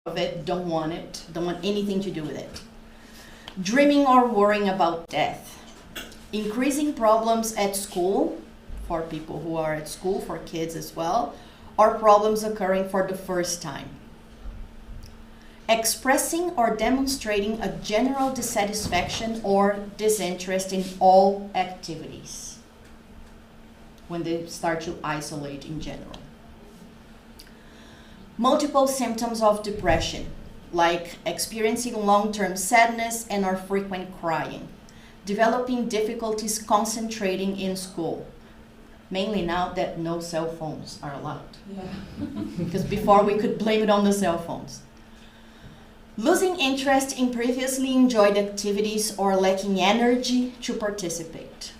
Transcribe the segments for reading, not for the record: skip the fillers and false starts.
of it, don't want anything to do with it. Dreaming or worrying about death. Increasing problems at school, for people who are at school, for kids as well, or problems occurring for the first time. Expressing or demonstrating a general dissatisfaction or disinterest in all activities, when they start to isolate in general. Multiple symptoms of depression, like experiencing long-term sadness and or frequent crying. Developing difficulties concentrating in school, mainly now that no cell phones are allowed. Yeah. Because before we could blame it on the cell phones. Losing interest in previously enjoyed activities or lacking energy to participate.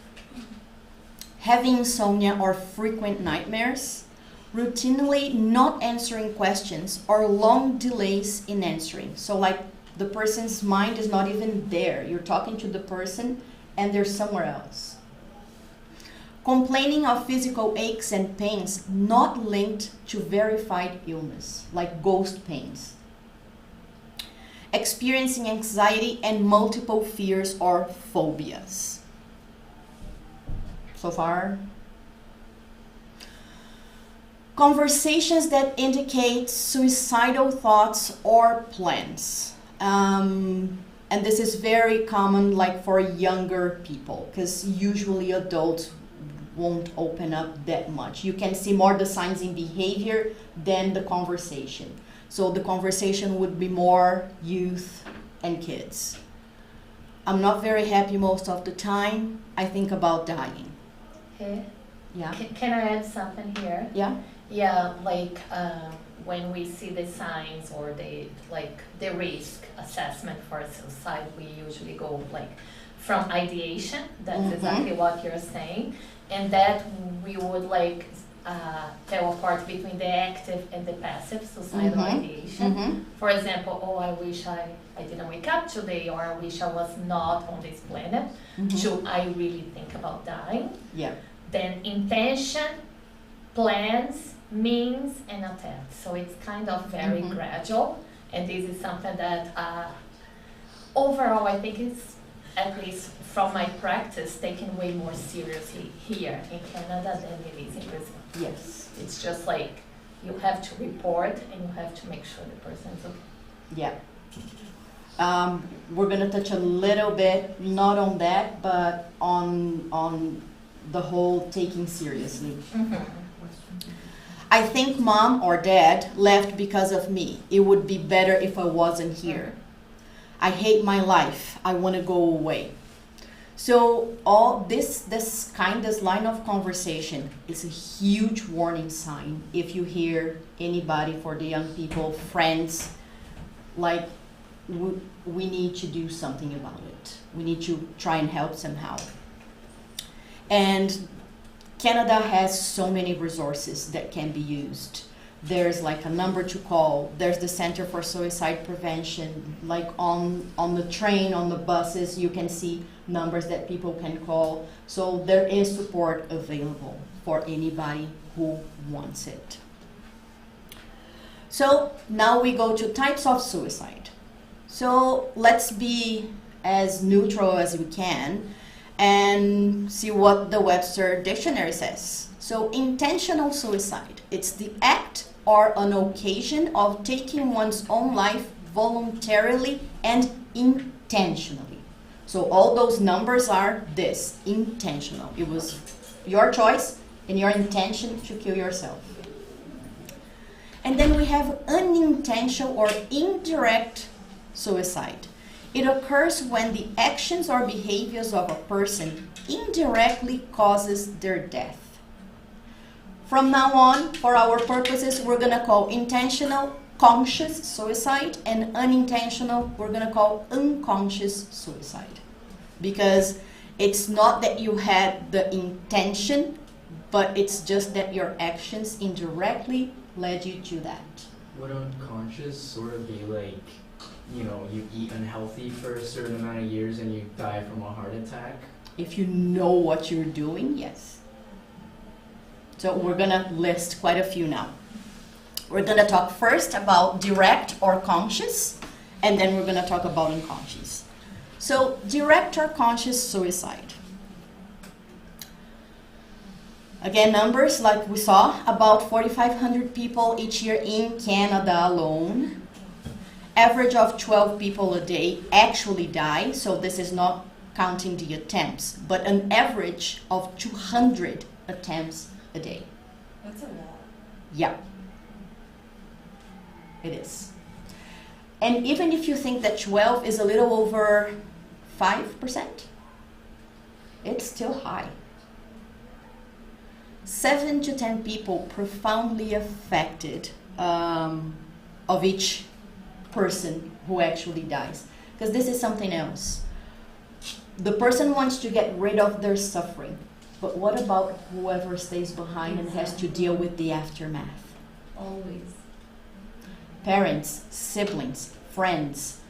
Having insomnia or frequent nightmares. Routinely not answering questions or long delays in answering. So like the person's mind is not even there. You're talking to the person and they're somewhere else. Complaining of physical aches and pains not linked to verified illness, like ghost pains. Experiencing anxiety and multiple fears or phobias. So far? Conversations that indicate suicidal thoughts or plans. And this is very common like for younger people, because usually adults won't open up that much. You can see more the signs in behavior than the conversation. So the conversation would be more youth and kids. I'm not very happy most of the time. I think about dying. Okay. Yeah. Can I add something here? Yeah. Yeah, like when we see the signs or the risk assessment for suicide, we usually go like from ideation. That's exactly what you're saying, and that we would like tell apart between the active and the passive suicidal ideation. For example, oh, I wish I didn't wake up today, or I wish I was not on this planet. Should I really think about dying? Yeah. Then intention, plans, means, and attempt. So it's kind of very gradual, and this is something that overall I think it's, at least from my practice, taken way more seriously here in Canada than it is in Brazil. Yes. It's just like you have to report and you have to make sure the person's okay. Yeah. We're gonna touch a little bit, not on that, but on the whole taking seriously. I think mom or dad left because of me. It would be better if I wasn't here. I hate my life. I want to go away. So all this line of conversation is a huge warning sign if you hear anybody, for the young people, friends, like we need to do something about it. We need to try and help somehow. And Canada has so many resources that can be used. There's like a number to call. There's the Center for Suicide Prevention. Like on the train, on the buses, you can see numbers that people can call. So there is support available for anybody who wants it. So now we go to types of suicide. So let's be as neutral as we can and see what the Webster Dictionary says. So intentional suicide, it's the act or an occasion of taking one's own life voluntarily and intentionally. So all those numbers are this, intentional. It was your choice and your intention to kill yourself. And then we have unintentional or indirect suicide. It occurs when the actions or behaviors of a person indirectly causes their death. From now on, for our purposes, we're going to call intentional conscious suicide, and unintentional we're going to call unconscious suicide. Because it's not that you had the intention, but it's just that your actions indirectly led you to that. Would unconscious sort of be like, you know, you eat unhealthy for a certain amount of years and you die from a heart attack? If you know what you're doing, yes. So we're gonna list quite a few now. We're going to talk first about direct or conscious, and then we're going to talk about unconscious. So, direct or conscious suicide. Again, numbers like we saw, about 4,500 people each year in Canada alone. Average of 12 people a day actually die, so this is not counting the attempts, but an average of 200 attempts a day. That's a lot. Yeah, it is. And even if you think that 12 is a little over 5%, it's still high. 7 to 10 people profoundly affected of each person who actually dies. Because this is something else. The person wants to get rid of their suffering, but what about whoever stays behind and has to deal with the aftermath? Always. Parents, siblings, friends,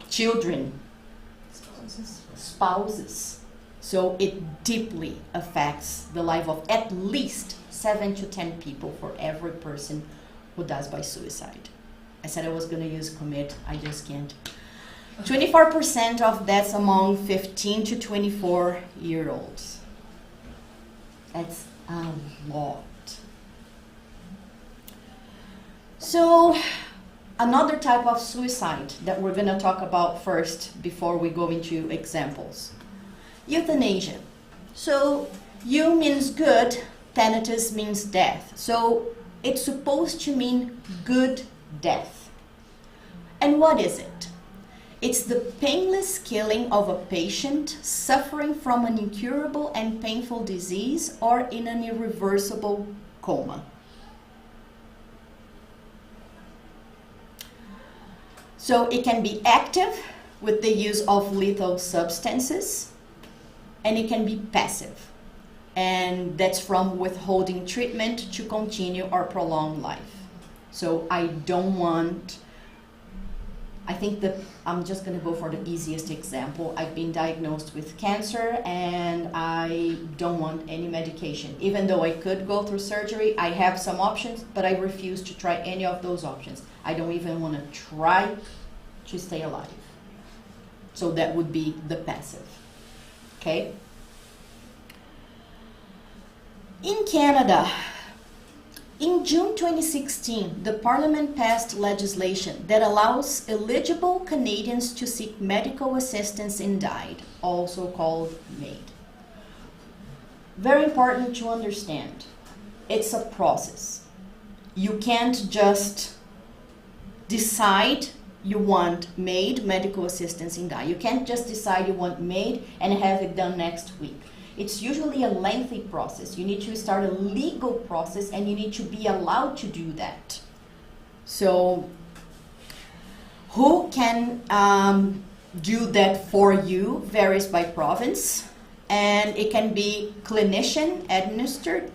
children, spouses. So it deeply affects the life of at least 7 to 10 people for every person who dies by suicide. I said I was going to use commit, I just can't. 24% of deaths among 15 to 24-year-olds. That's a lot. So, another type of suicide that we're going to talk about first before we go into examples. Euthanasia. So, eu means good, thanatos means death. So, it's supposed to mean good death. And what is it? It's the painless killing of a patient suffering from an incurable and painful disease or in an irreversible coma. So it can be active with the use of lethal substances, and it can be passive. And that's from withholding treatment to continue or prolong life. So I think that I'm just going to go for the easiest example. I've been diagnosed with cancer and I don't want any medication. Even though I could go through surgery, I have some options, but I refuse to try any of those options. I don't even want to try to stay alive. So that would be the passive. Okay? In Canada, in June 2016, the Parliament passed legislation that allows eligible Canadians to seek medical assistance in DIED, also called MAID. Very important to understand. It's a process. You can't just decide you want MAID, medical assistance in DIED. You can't just decide you want MAID and have it done next week. It's usually a lengthy process. You need to start a legal process and you need to be allowed to do that. So, who can do that for you varies by province, and it can be clinician administered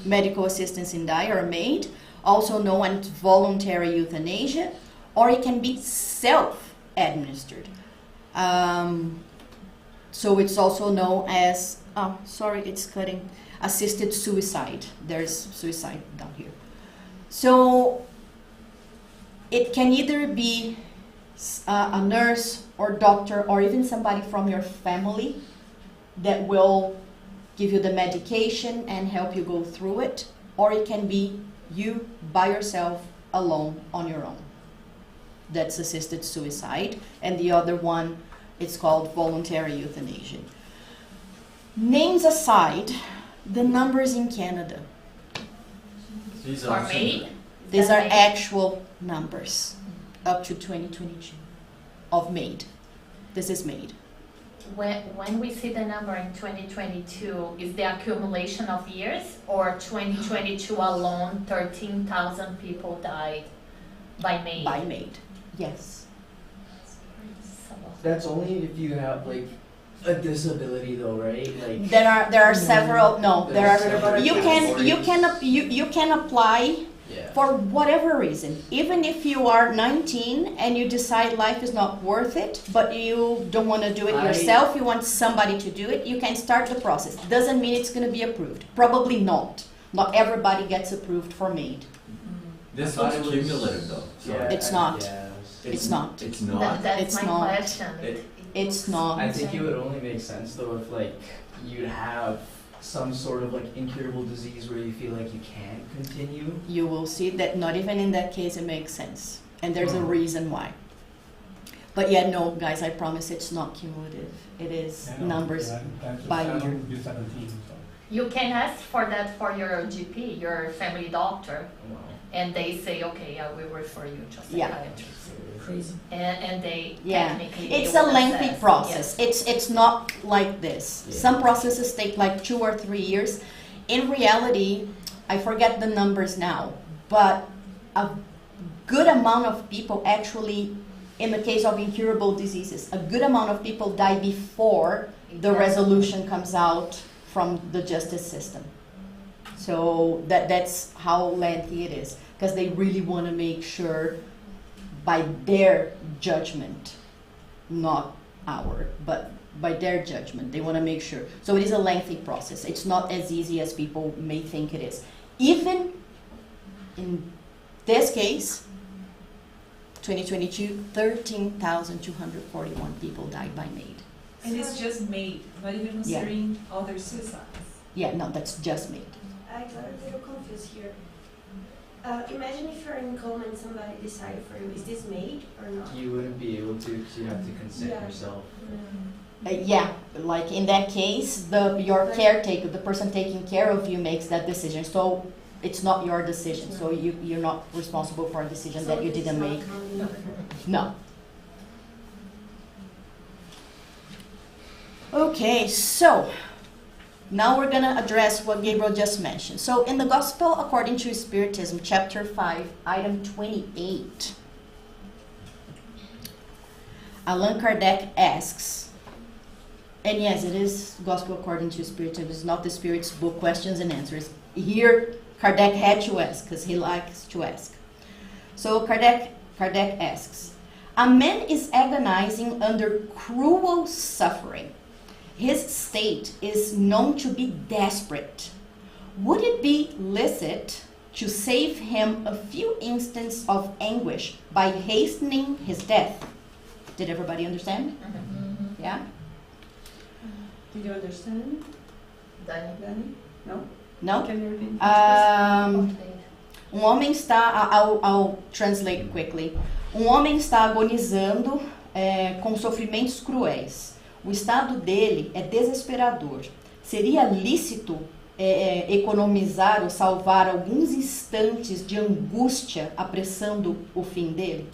medical assistance in DIED or MAID, also known as voluntary euthanasia, or it can be self-administered. So it's also known as, assisted suicide. There's suicide down here. So it can either be a nurse or doctor or even somebody from your family that will give you the medication and help you go through it, or it can be you by yourself alone on your own. That's assisted suicide. And the other one, it's called voluntary euthanasia. Names aside, the numbers in Canada. These For MAID? These are actual numbers up to 2022 of MAID. This is MAID. When we see the number in 2022, is the accumulation of years, or 2022 alone, 13,000 people died by MAID? By MAID, yes. That's only if you have like a disability, though, right? Like There are several. No, there are. several You can apply yeah. for whatever reason. Even if you are 19 and you decide life is not worth it, but you don't want to do it yourself, you want somebody to do it, you can start the process. Doesn't mean it's going to be approved. Probably not. Not everybody gets approved for MAID. This I thought was it was- cumulative though. Yeah, It's not. yeah, It's not. It's not. That's It's my not. question. It's not. I think it would only make sense though if like you'd have some sort of like incurable disease where you feel like you can't continue. You will see that not even in that case it makes sense. And there's a reason why. But yeah, no, guys, I promise it's not cumulative. It is numbers by year. You can ask for that for your GP, your family doctor, Wow. and they say, okay, I will refer you to a Yeah. psychiatrist. Crazy. And they Yeah. technically It's they a will lengthy assess. process. It's not like this. Yeah. Some processes take like 2 or 3 years. In reality, I forget the numbers now, but a good amount of people actually, in the case of incurable diseases, a good amount of people die before the Exactly. resolution comes out from the justice system. So that's how lengthy it is, because they really want to make sure by their judgment, not our, but by their judgment, they want to make sure. So it is a lengthy process. It's not as easy as people may think it is. Even in this case, 2022, 13,241 people died by MAID. And it's just MAID, not even considering other suicides. Yeah, no, that's just MAID. I got a little confused here. Imagine if you're in coma and somebody decided for you, is this MAID or not? You wouldn't be able to because you have to consent Yeah. yourself. Yeah, like in that case, your caretaker, the person taking care of you, makes that decision. So it's not your decision. So you're not responsible for a decision that you this didn't is not make. counting over. No. Okay, so now we're gonna address what Gabriel just mentioned. So in the Gospel according to Spiritism, chapter 5, item 28, Allan Kardec asks, and yes, it is Gospel according to Spiritism, it's not the Spirit's book, questions and answers. Here, Kardec had to ask, because he likes to ask. So Kardec asks, a man is agonizing under cruel suffering. His state is known to be desperate. Would it be licit to save him a few instants of anguish by hastening his death? Did everybody understand? Mhm. Yeah? Did you understand, Dani? Dani? No? No? Can you repeat? Homem está, I'll translate quickly. Homem está agonizando com sofrimentos cruéis. O estado dele é desesperador. Seria lícito economizar ou salvar alguns instantes de angústia apressando o fim dele?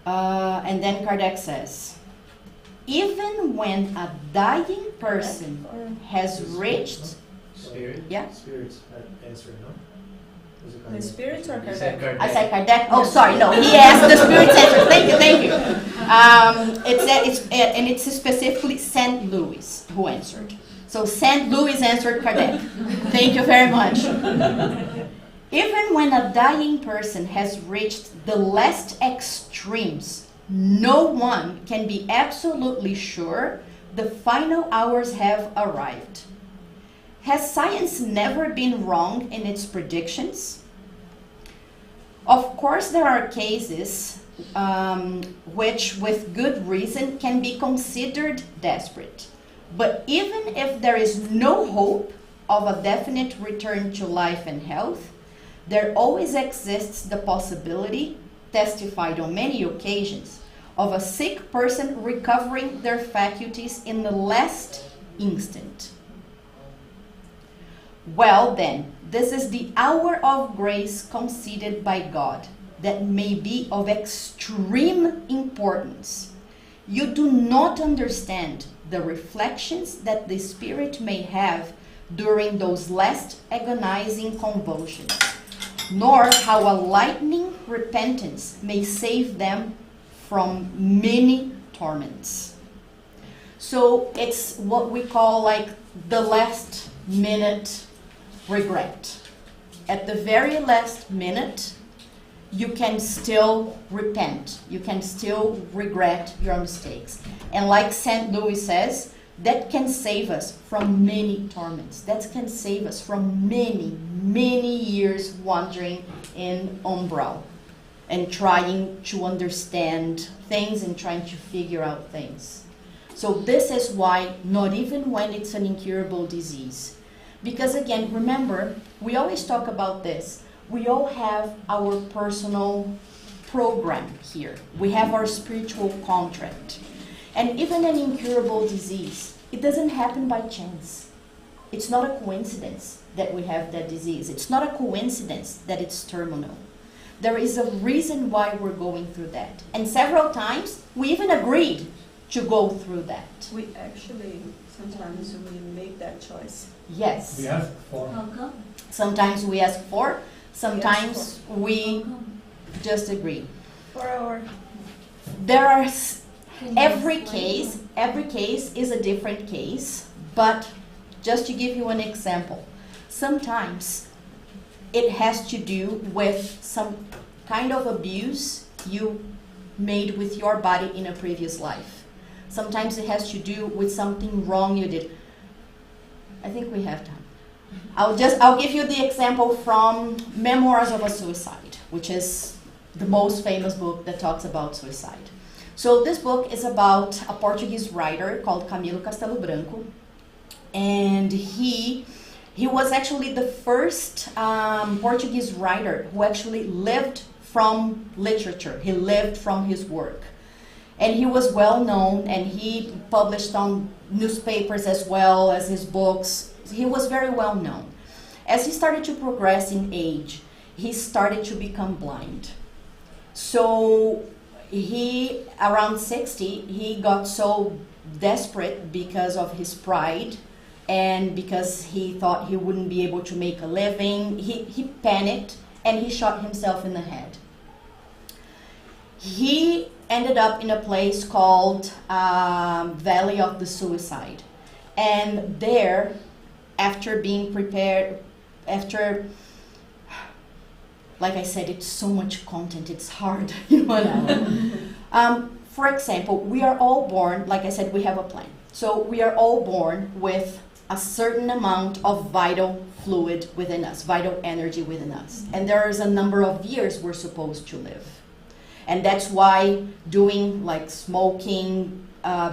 And then Kardec says, even when a dying person has reached... Spirit? Yeah? Spirits answer, no? Was it The Kardec? spirits or You said Kardec? Kardec. I said Kardec. Oh, sorry, no. He asked the Spirit's answer. Thank you. It's specifically St. Louis who answered. So St. Louis answered Kardec. Thank you very much. Even when a dying person has reached the last extremes, no one can be absolutely sure the final hours have arrived. Has science never been wrong in its predictions? Of course, there are cases which, with good reason, can be considered desperate. But even if there is no hope of a definite return to life and health, there always exists the possibility, testified on many occasions, of a sick person recovering their faculties in the last instant. Well then, this is the hour of grace conceded by God that may be of extreme importance. You do not understand the reflections that the Spirit may have during those last agonizing convulsions, nor how a lightning repentance may save them from many torments. So it's what we call like the last minute regret. At the very last minute, you can still repent. You can still regret your mistakes. And like St. Louis says, that can save us from many torments. That can save us from many, many years wandering in umbral and trying to understand things and trying to figure out things. So this is why, not even when it's an incurable disease, because again, remember, we always talk about this. We all have our personal program here. We have our spiritual contract. And even an incurable disease, it doesn't happen by chance. It's not a coincidence that we have that disease. It's not a coincidence that it's terminal. There is a reason why we're going through that. And several times, we even agreed to go through that. We actually, sometimes we make that choice. Yes. We ask for. How come? Sometimes we ask for, sometimes we How come? just agree. For our, There are Can you every explain? case is a different case, but just to give you an example, sometimes it has to do with some kind of abuse you made with your body in a previous life. Sometimes it has to do with something wrong you did. I think we have time. I'll give you the example from Memoirs of a Suicide, which is the most famous book that talks about suicide. So this book is about a Portuguese writer called Camilo Castelo Branco, and he was actually the first Portuguese writer who actually lived from literature. He lived from his work. And he was well known, and he published on newspapers as well as his books. He was very well known. As he started to progress in age, he started to become blind. So he, around 60, he got so desperate because of his pride and because he thought he wouldn't be able to make a living. He panicked and he shot himself in the head. He ended up in a place called Valley of the Suicide. And there, after being prepared, like I said, it's so much content, it's hard in 1 hour. For example, we are all born, like I said, we have a plan. So we are all born with a certain amount of vital fluid within us, vital energy within us. And there is a number of years we're supposed to live. And that's why doing like smoking,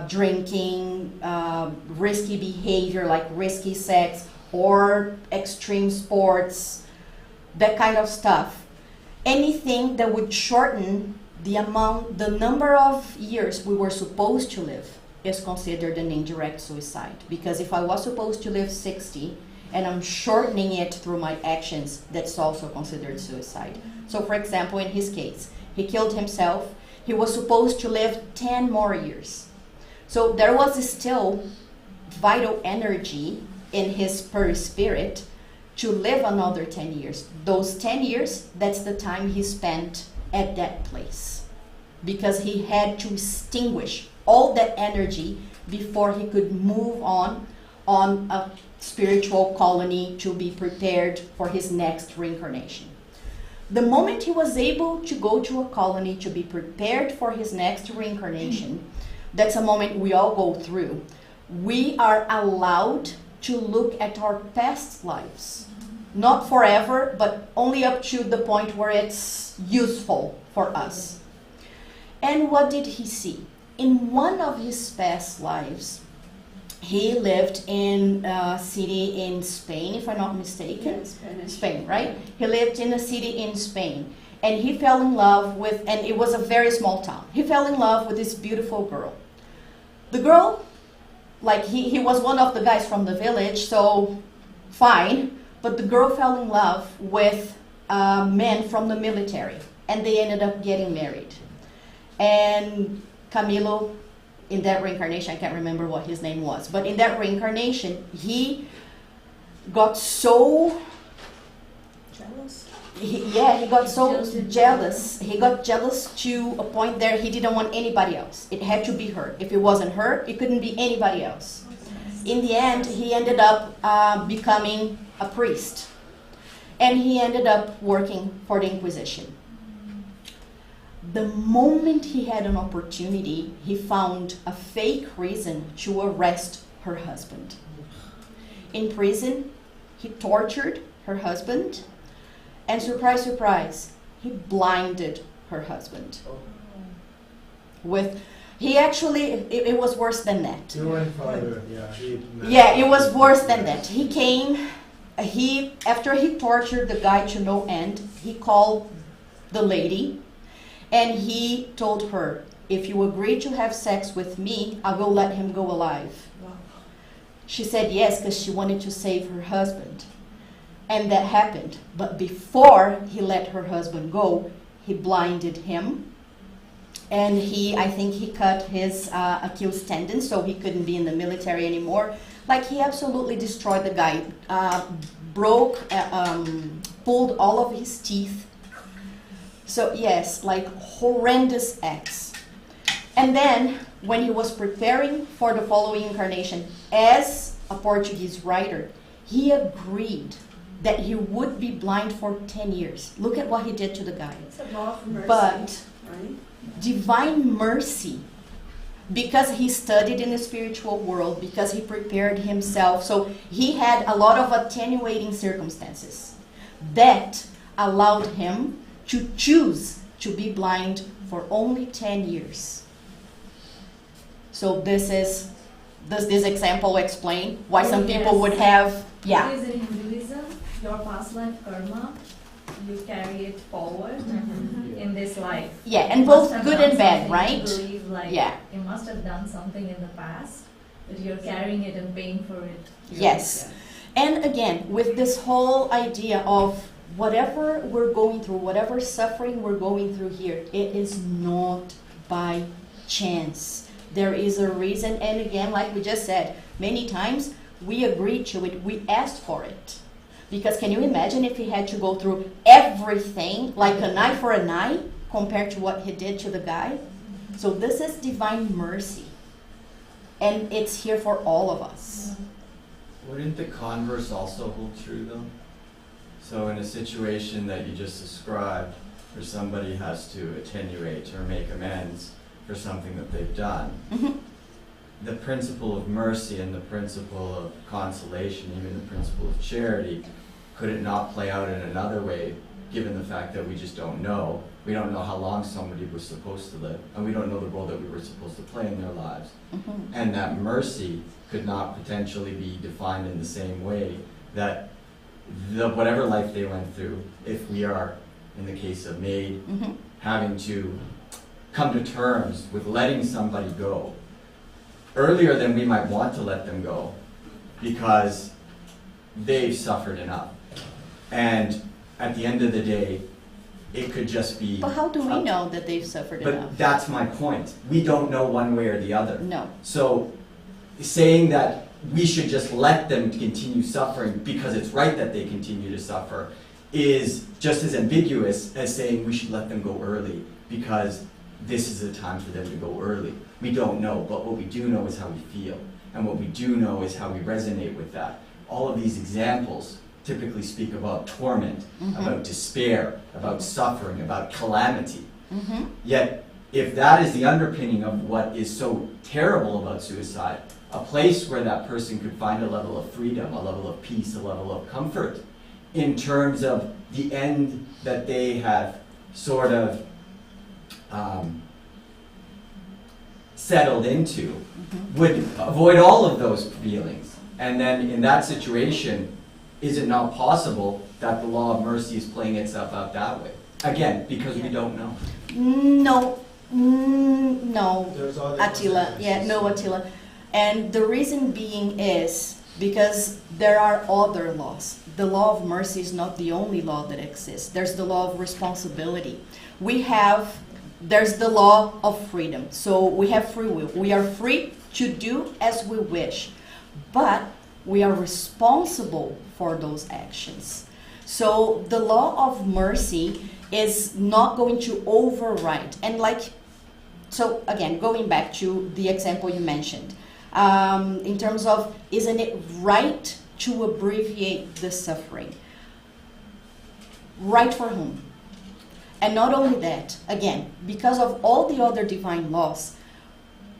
drinking, risky behavior like risky sex or extreme sports, that kind of stuff, anything that would shorten the number of years we were supposed to live is considered an indirect suicide. Because if I was supposed to live 60 and I'm shortening it through my actions, that's also considered suicide. So for example, in his case, he killed himself. He was supposed to live 10 more years. So there was still vital energy in his perispirit to live another 10 years. Those 10 years, that's the time he spent at that place. Because he had to extinguish all that energy before he could move on a spiritual colony to be prepared for his next reincarnation. The moment he was able to go to a colony to be prepared for his next reincarnation, that's a moment we all go through. We are allowed to look at our past lives. Not forever, but only up to the point where it's useful for us. And what did he see? In one of his past lives, he lived in a city in Spain, if I'm not mistaken. Spanish. Spain, right? He lived in a city in Spain. And he fell in love with, and it was a very small town. He fell in love with this beautiful girl. The girl, like he was one of the guys from the village, so fine. But the girl fell in love with a man from the military. And they ended up getting married. And Camilo, in that reincarnation, I can't remember what his name was, but in that reincarnation, he got so Jealous? he got so jealous. He got jealous to a point that he didn't want anybody else. It had to be her. If it wasn't her, it couldn't be anybody else. In the end, he ended up becoming a priest. And he ended up working for the Inquisition. The moment he had an opportunity, he found a fake reason to arrest her husband. In prison, he tortured her husband, and surprise, surprise, he blinded her husband. It was worse than that. You went farther, yeah. Yeah, it was worse than that. He came, after he tortured the guy to no end, he called the lady and he told her, if you agree to have sex with me, I will let him go alive. Wow. She said yes because she wanted to save her husband. And that happened. But before he let her husband go, he blinded him. And I think he cut his Achilles tendon, so he couldn't be in the military anymore. Like, he absolutely destroyed the guy, pulled all of his teeth. So yes, like horrendous acts. And then, when he was preparing for the following incarnation, as a Portuguese writer, he agreed that he would be blind for 10 years. Look at what he did to the guy. It's a law of mercy, But right? divine mercy, because he studied in the spiritual world, because he prepared himself, so he had a lot of attenuating circumstances that allowed him to choose to be blind for only 10 years. So does this example explain why some people would have, yeah. Because in Hinduism, your past life karma, you carry it forward in this life. Yeah, and You both must have good done and bad, something, right? You believe, like, Yeah. you must have done something in the past, but you're carrying it and paying for it. Yes. And again, with this whole idea of whatever we're going through, whatever suffering we're going through here, it is not by chance. There is a reason, and again, like we just said, many times we agreed to it, we asked for it. Because can you imagine if he had to go through everything, like an eye for an eye, compared to what he did to the guy? So this is divine mercy. And it's here for all of us. Wouldn't the converse also hold true though? So in a situation that you just described, where somebody has to attenuate or make amends for something that they've done, the principle of mercy and the principle of consolation, even the principle of charity, could it not play out in another way, given the fact that we just don't know? We don't know how long somebody was supposed to live, and we don't know the role that we were supposed to play in their lives. And that mercy could not potentially be defined in the same way that whatever life they went through, if we are, in the case of Maid, having to come to terms with letting somebody go earlier than we might want to let them go because they've suffered enough. And at the end of the day, it could just be... But how do we know that they've suffered enough? But that's my point. We don't know one way or the other. No. So saying that we should just let them continue suffering because it's right that they continue to suffer is just as ambiguous as saying we should let them go early because this is a time for them to go early. We don't know, but what we do know is how we feel. And what we do know is how we resonate with that. All of these examples typically speak about torment, about despair, about suffering, about calamity. Yet, if that is the underpinning of what is so terrible about suicide, a place where that person could find a level of freedom, a level of peace, a level of comfort, in terms of the end that they have sort of settled into, would avoid all of those feelings. And then in that situation, is it not possible that the law of mercy is playing itself out that way? Again, because we don't know. No. No. There's other Attila. consequences. Yeah, no, Attila. And the reason being is because there are other laws. The law of mercy is not the only law that exists. There's the law of responsibility. There's the law of freedom. So we have free will. We are free to do as we wish, but we are responsible for those actions. So the law of mercy is not going to override. And so again, going back to the example you mentioned, in terms of, isn't it right to abbreviate the suffering? Right for whom? And not only that, again, because of all the other divine laws,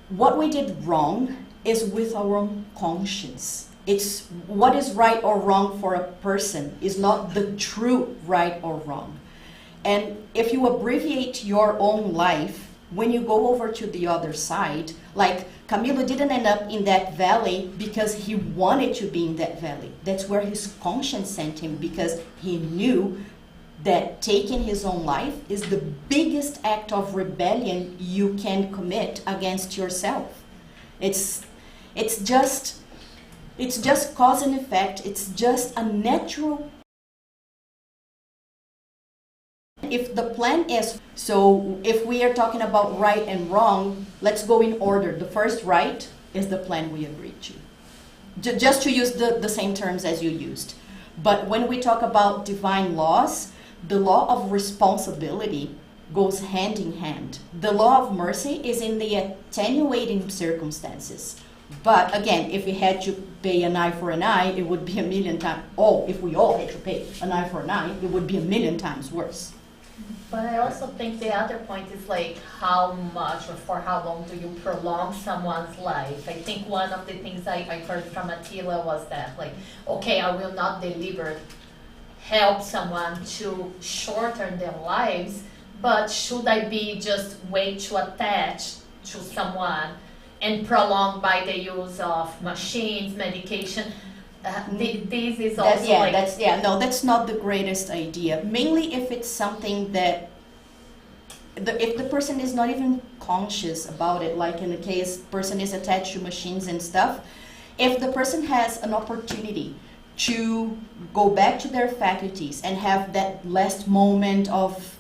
what we did wrong is with our own conscience. It's what is right or wrong for a person is not the true right or wrong. And if you abbreviate your own life, when you go over to the other side, like Camilo didn't end up in that valley because he wanted to be in that valley. That's where his conscience sent him, because he knew that taking his own life is the biggest act of rebellion you can commit against yourself. It's just cause and effect. It's just a natural. If the plan is, so if we are talking about right and wrong, let's go in order. The first right is the plan we agreed to. Just to use the same terms as you used. But when we talk about divine laws, the law of responsibility goes hand in hand. The law of mercy is in the attenuating circumstances. But again, if we had to pay an eye for an eye, it would be a million times. Oh, if we all had to pay an eye for an eye, it would be a million times worse. But I also think the other point is like how much or for how long do you prolong someone's life? I think one of the things I heard from Attila was that, like, okay, I will not deliver help someone to shorten their lives, but should I be just way too attached to someone and prolong by the use of machines, medication? This is also that's not the greatest idea. Mainly if it's something that if the person is not even conscious about it, like in the case person is attached to machines and stuff. If the person has an opportunity to go back to their faculties and have that last moment of,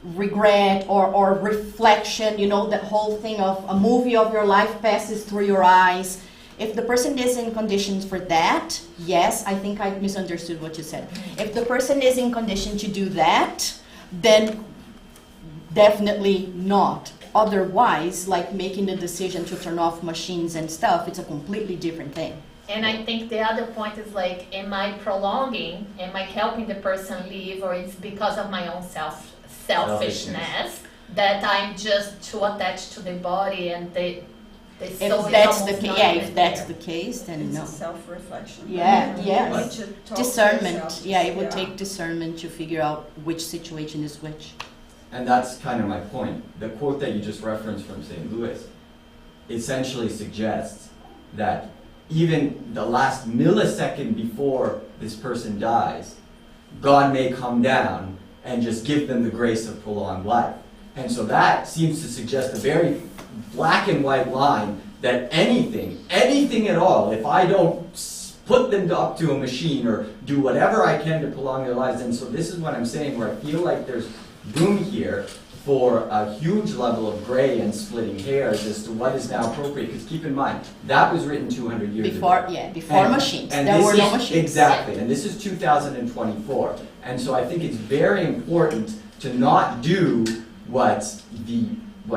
regret or reflection, that whole thing of a movie of your life passes through your eyes. If the person is in conditions for that, yes, I think I misunderstood what you said. If the person is in condition to do that, then definitely not. Otherwise, like making the decision to turn off machines and stuff, it's a completely different thing. And I think the other point is like, am I prolonging, am I helping the person live, or it's because of my own selfishness that I'm just too attached to the body and if that's the case, then It's no. a self-reflection. Yeah, You yes. need to talk to Discernment. yourself. Yeah, it would take discernment to figure out which situation is which. And that's kind of my point. The quote that you just referenced from St. Louis essentially suggests that even the last millisecond before this person dies, God may come down and just give them the grace of prolonged life. And so that seems to suggest a very black and white line that anything at all, if I don't put them up to a machine or do whatever I can to prolong their lives, and so this is what I'm saying, where I feel like there's room here for a huge level of gray and splitting hairs as to what is now appropriate. Because keep in mind, that was written 200 years ago. Before machines. And There were no this is- machines. Exactly, and this is 2024. And so I think it's very important to not do what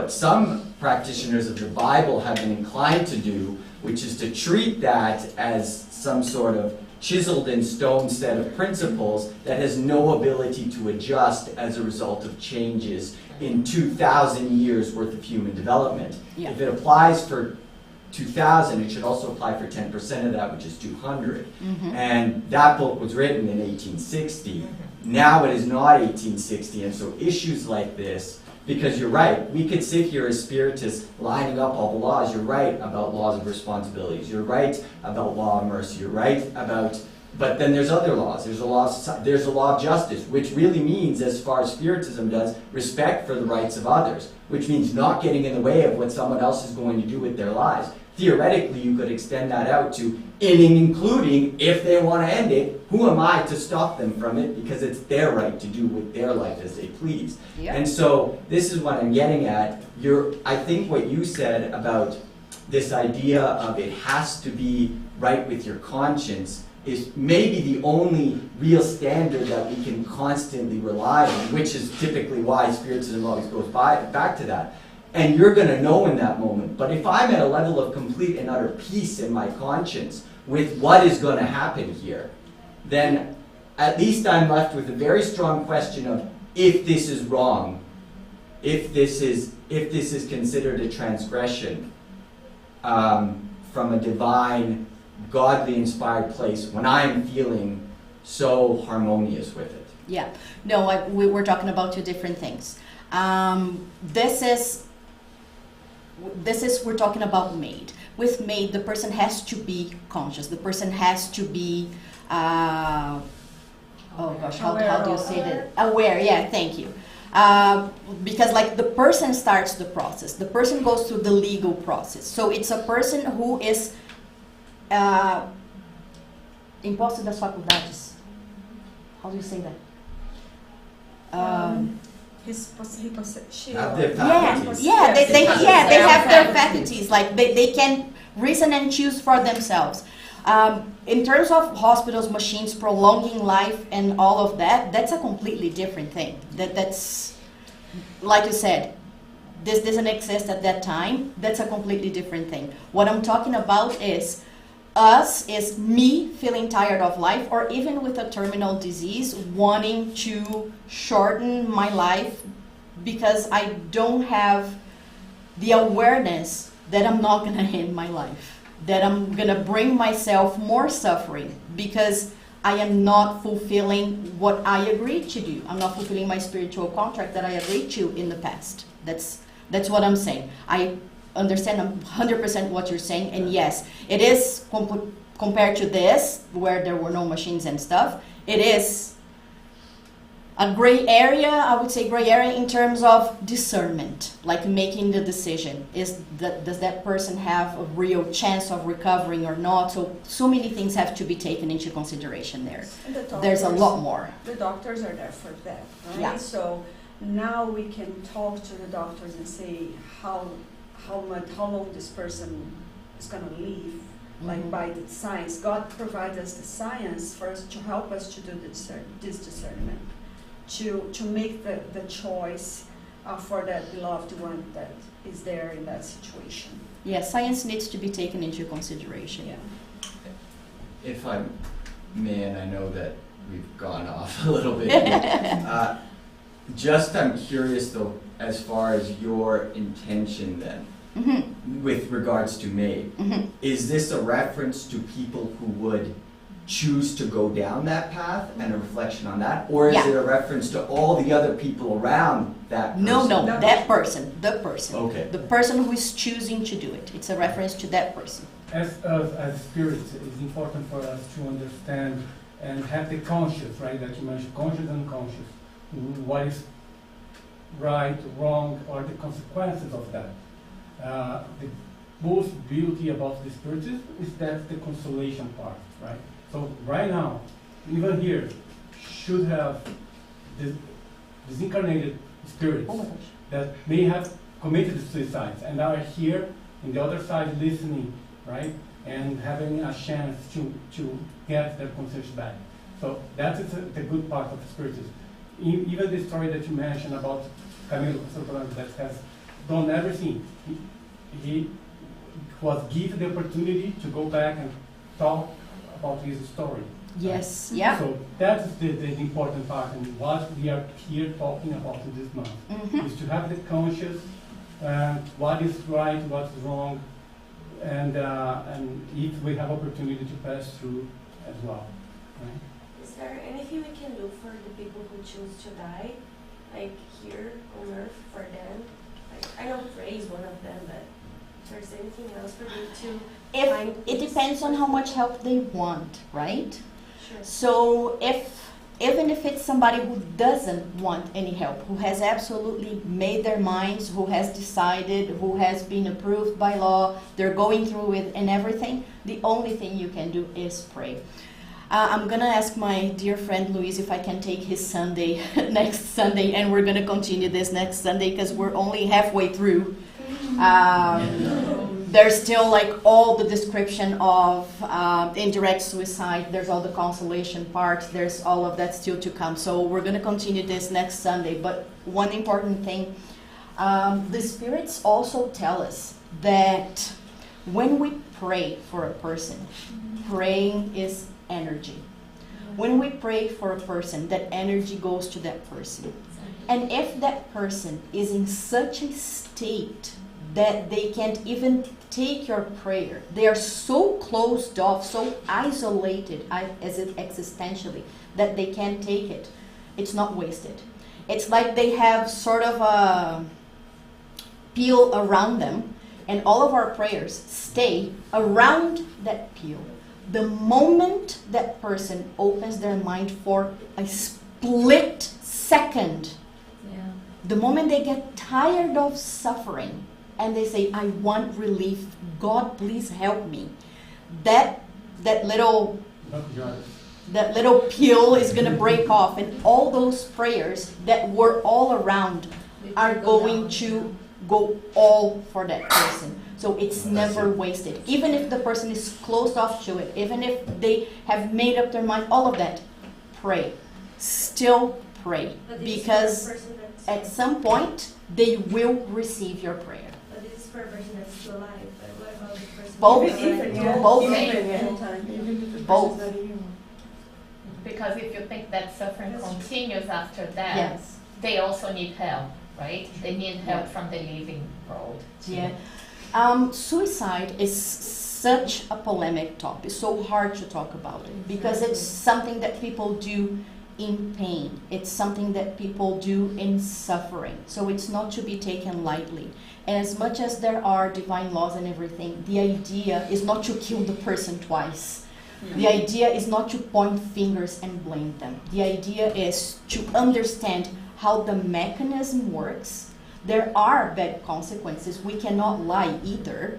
some practitioners of the Bible have been inclined to do, which is to treat that as some sort of chiseled in stone set of principles that has no ability to adjust as a result of changes in 2,000 years worth of human development. Yeah. If it applies for 2,000, it should also apply for 10% of that, which is 200. And that book was written in 1860. Now it is not 1860, and so issues like this, because you're right, we could sit here as Spiritists lining up all the laws. You're right about laws of responsibilities. You're right about law of mercy. You're right about, but then there's other laws. There's a law of justice, which really means, as far as Spiritism does, respect for the rights of others, which means not getting in the way of what someone else is going to do with their lives. Theoretically, you could extend that out to, including, if they want to end it, who am I to stop them from it, because it's their right to do with their life as they please. Yeah. And so this is what I'm getting at. I think what you said about this idea of it has to be right with your conscience is maybe the only real standard that we can constantly rely on, which is typically why Spiritism always goes back to that. And you're going to know in that moment. But if I'm at a level of complete and utter peace in my conscience with what is going to happen here, then at least I'm left with a very strong question of if this is wrong, if this is considered a transgression, from a divine, godly inspired place when I am feeling so harmonious with it. Yeah, no, we're talking about two different things. This is we're talking about made. With made, the person has to be conscious. The person has to be, oh gosh, how do you say that? Aware, yeah, thank you. Because like the person starts the process. The person goes through the legal process. So it's a person who is imposto das faculdades. How do you say that? She Have their Yeah, faculties. yeah, they have their faculties. faculties. Like they can reason and choose for themselves. In terms of hospitals, machines prolonging life and all of that, that's a completely different thing. That's like you said, this doesn't exist at that time. That's a completely different thing. What I'm talking about is me feeling tired of life, or even with a terminal disease, wanting to shorten my life because I don't have the awareness that I'm not going to end my life, that I'm going to bring myself more suffering because I am not fulfilling what I agreed to do. I'm not fulfilling my spiritual contract that I agreed to in the past. That's what I'm saying. I understand 100% what you're saying, and yes, it is compared to this, where there were no machines and stuff, it is a gray area. I would say gray area in terms of discernment, like making the decision. Does that person have a real chance of recovering or not? So many things have to be taken into consideration there. There's a lot more. The doctors are there for that, right? Yeah. So now we can talk to the doctors and say how long this person is going to live, like by the science. God provides us the science for us to help us to do this discernment, to make the choice for that beloved one that is there in that situation. Yeah, science needs to be taken into consideration. Yeah. If I may, and I know that we've gone off a little bit, just I'm curious though, as far as your intention then, with regards to MAID, is this a reference to people who would choose to go down that path and a reflection on that? Or is Yeah. it a reference to all the other people around that person? No, that person, the person. Okay. The person who is choosing to do it. It's a reference to that person. As spirits, it's important for us to understand and have the conscious, right, that you mentioned, conscious and unconscious. What is right, wrong, or the consequences of that. The most beauty about the spiritism is that the consolation part, right? So right now, even here, should have disincarnated spirits that may have committed suicides and are here in the other side listening, right? And having a chance to get their conscience back. So that is the good part of spiritism. Even the story that you mentioned about Camilo that has done everything. He was given the opportunity to go back and talk about his story. Yes, yeah. So that is the important part, and what we are here talking about in this month is to have the conscious, what is right, what is wrong, and if we have opportunity to pass through as well. Right? Is there anything we can do for the people who choose to die, like here on earth for them? Like, I know prayer is one of them, but if there's anything else for them to find It peace? depends on how much help they want, right? Sure. So even if it's somebody who doesn't want any help, who has absolutely made their minds, who has decided, who has been approved by law, they're going through it and everything, the only thing you can do is pray. I'm going to ask my dear friend Luis if I can take his Sunday next Sunday, and we're going to continue this next Sunday because we're only halfway through. There's still like all the description of indirect suicide. There's all the consolation part. There's all of that still to come. So we're going to continue this next Sunday. But one important thing, the spirits also tell us that when we pray for a person, praying is energy. When we pray for a person, that energy goes to that person. And if that person is in such a state that they can't even take your prayer. They are so closed off, so isolated as it existentially, that they can't take it. It's not wasted. It's like they have sort of a peel around them, and all of our prayers stay around that peel. The moment that person opens their mind for a split second, the moment they get tired of suffering and they say, I want relief, God please help me, that little peel is going to break off, and all those prayers that were all around are going to go all for that person. So it's never wasted. Even if the person is closed off to it, even if they have made up their mind, all of that, pray. Still pray. Because at some point, they will receive your prayer. But this is for a person that's still alive. But what about the person Both. Both. Because if you think that suffering continues after that, Yes. they also need help, right? They need help from the living world. Yeah. Suicide is such a polemic topic. It's so hard to talk about it because it's something that people do in pain. It's something that people do in suffering. So it's not to be taken lightly. And as much as there are divine laws and everything, the idea is not to kill the person twice. The idea is not to point fingers and blame them. The idea is to understand how the mechanism works. There are bad consequences. We cannot lie either.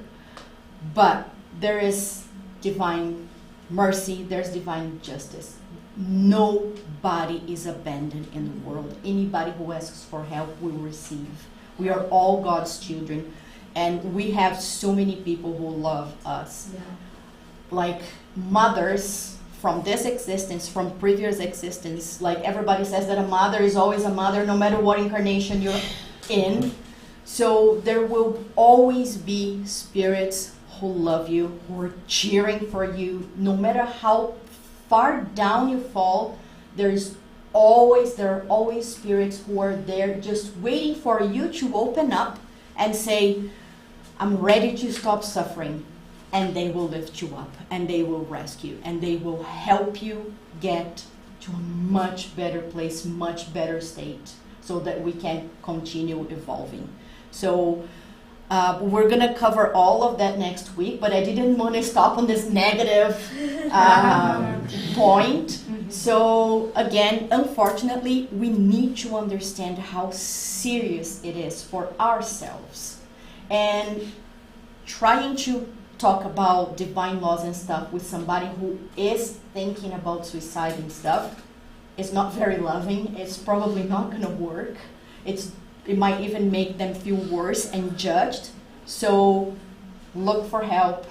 But there is divine mercy. There's divine justice. Nobody is abandoned in the world. Anybody who asks for help will receive. We are all God's children. And we have so many people who love us. Yeah. Like mothers from this existence, from previous existence. Like everybody says that a mother is always a mother no matter what incarnation you're in. So there will always be spirits who love you, who are cheering for you. No matter how far down you fall, there are always spirits who are there just waiting for you to open up and say, I'm ready to stop suffering. And they will lift you up, and they will rescue, and they will help you get to a much better place, much better state, so that we can continue evolving. So we're going to cover all of that next week, but I didn't want to stop on this negative point. So again, unfortunately, we need to understand how serious it is for ourselves. And trying to talk about divine laws and stuff with somebody who is thinking about suicide and stuff is not very loving. It's probably not going to work. It might even make them feel worse and judged. So look for help.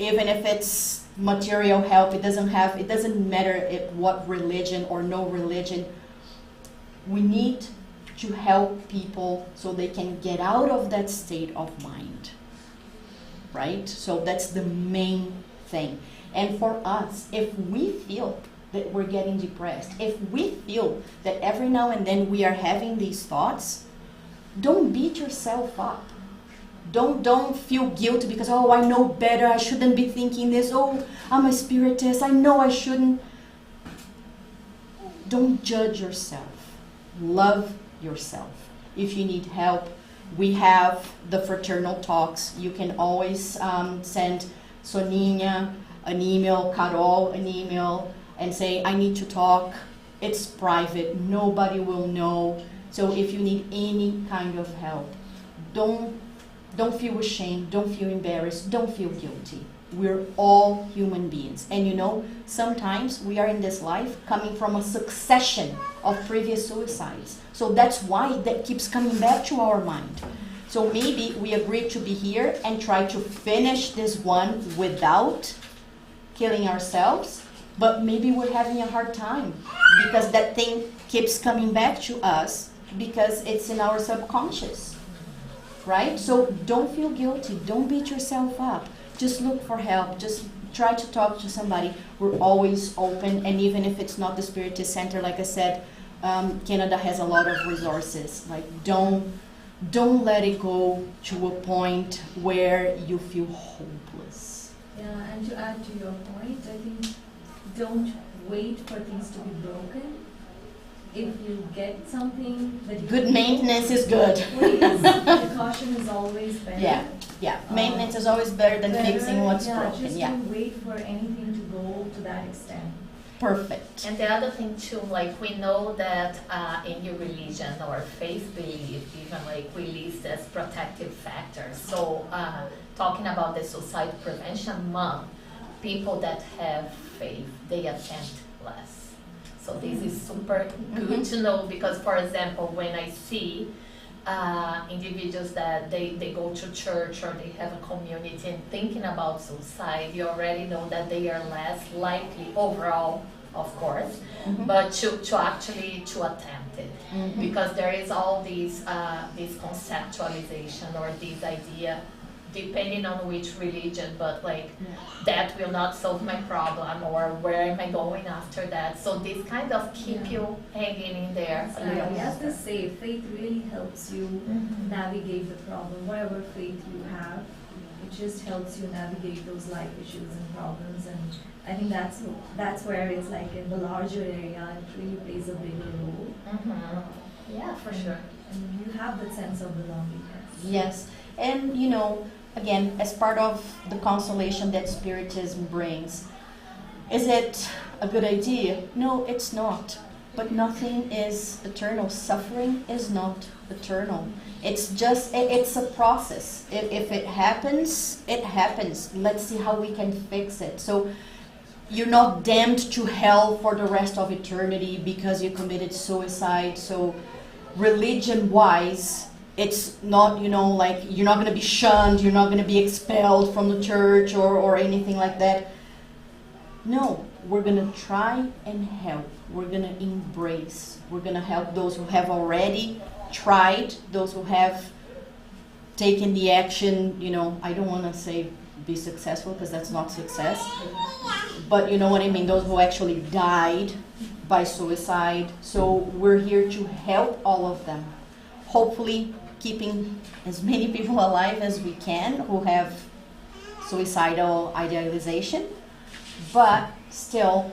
Even if it's material help, it doesn't matter what religion or no religion. We need to help people so they can get out of that state of mind. Right? So that's the main thing. And for us, if we feel that we're getting depressed, if we feel that every now and then we are having these thoughts, don't beat yourself up. Don't feel guilty because, oh, I know better, I shouldn't be thinking this, oh, I'm a spiritist, I know I shouldn't. Don't judge yourself. Love yourself. If you need help, we have the fraternal talks. You can always send Soninha an email, Carol an email, and say, I need to talk. It's private. Nobody will know. So if you need any kind of help, don't feel ashamed. Don't feel embarrassed. Don't feel guilty. We're all human beings. And you know, sometimes we are in this life coming from a succession of previous suicides. So that's why that keeps coming back to our mind. So maybe we agreed to be here and try to finish this one without killing ourselves, but maybe we're having a hard time because that thing keeps coming back to us because it's in our subconscious, right? So don't feel guilty. Don't beat yourself up. Just look for help. Just try to talk to somebody. We're always open, and even if it's not the Spiritist Center, like I said, Canada has a lot of resources. Like, don't don't let it go to a point where you feel hopeless. Yeah, and to add to your point, I think don't wait for things to be broken. If you get something that you Good maintenance is good. please, precaution is always better. Yeah. Maintenance is always better than Better, fixing what's yeah, broken. Just Yeah, don't wait for anything to go to that extent. perfect. And the other thing too, like we know that in your religion or faith belief, even like we list as protective factors. So talking about the Suicide Prevention Month, people that have faith, they attempt less. So this is super good to know because, for example, when I see individuals that they go to church or they have a community and thinking about suicide, you already know that they are less likely overall, of course, but to actually to attempt it. Because there is all this conceptualization or this idea, depending on which religion, but like that will not solve my problem, or where am I going after that? So this kind of keep you hanging in there a little You have longer. to say, faith really helps you navigate the problem, whatever faith you have. It just helps you navigate those life issues and problems, and I think that's where it's like in the larger area, it really plays a bigger role. Yeah, for sure. And you have that sense of belongingness. Yes, and you know, again, as part of the consolation that Spiritism brings, is it a good idea? No, it's not. But nothing is eternal. Suffering is not eternal. It's just, it's a process. If it happens, it happens. Let's see how we can fix it. So you're not damned to hell for the rest of eternity because you committed suicide. So religion-wise, it's not, you know, like you're not going to be shunned, you're not going to be expelled from the church or anything like that. No, we're going to try and help. We're going to embrace. We're going to help those who have already tried, those who have taken the action, you know, I don't want to say be successful because that's not success, but you know what I mean, those who actually died by suicide. So we're here to help all of them. Hopefully keeping as many people alive as we can who have suicidal idealization, but still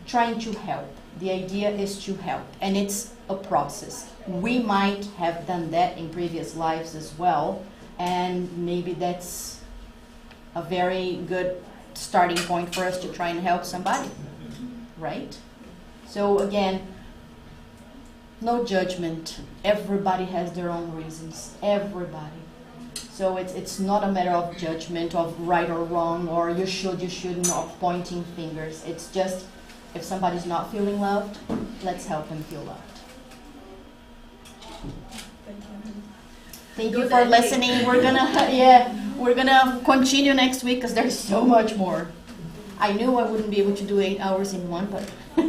trying to help. The idea is to help, and it's a process. We might have done that in previous lives as well, and maybe that's a very good starting point for us to try and help somebody, right? So again, no judgment. Everybody has their own reasons. Everybody. So it's not a matter of judgment of right or wrong, or you should not pointing fingers. It's just if somebody's not feeling loved, let's help them feel loved. Thank you for listening. We're gonna continue next week because there's so much more. I knew I wouldn't be able to do 8 hours in one, but You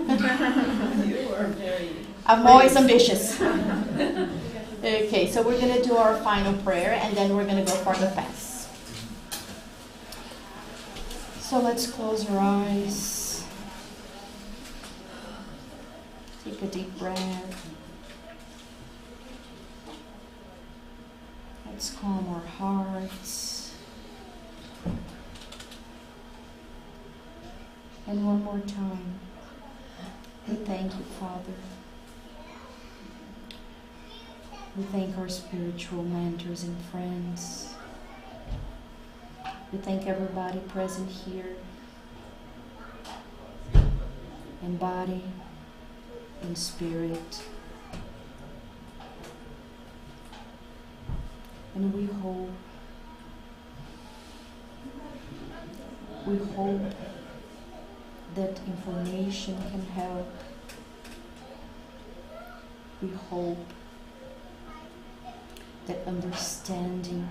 are very... I'm always ambitious. Okay, so we're going to do our final prayer and then we're going to go for the fast. So let's close our eyes. Take a deep breath. Let's calm our hearts. And one more time. We thank you, Father. We thank our spiritual mentors and friends. We thank everybody present here, in body, in spirit. And we hope that information can help. We hope that understanding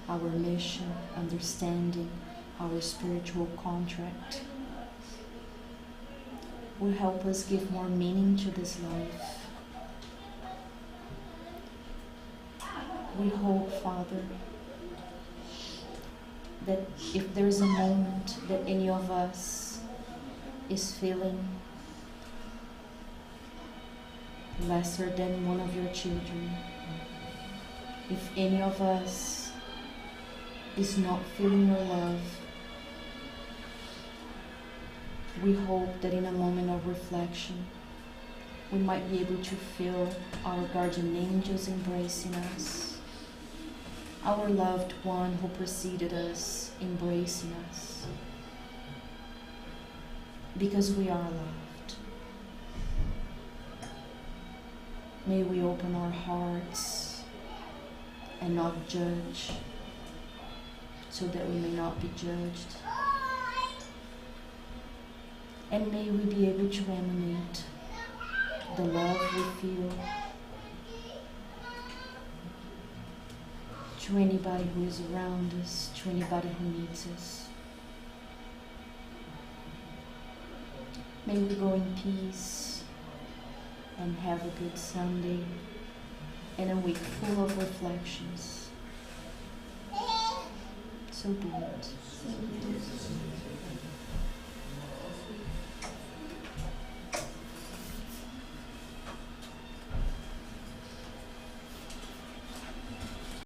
our mission, understanding our spiritual contract will help us give more meaning to this life. We hope, Father, that if there is a moment that any of us is feeling lesser than one of your children. If any of us is not feeling your love, we hope that in a moment of reflection, we might be able to feel our guardian angels embracing us, our loved one who preceded us embracing us, because we are loved. May we open our hearts and not judge, so that we may not be judged. And may we be able to emanate the love we feel to anybody who is around us, to anybody who needs us. May we go in peace and have a good Sunday and a week full of reflections. So be it.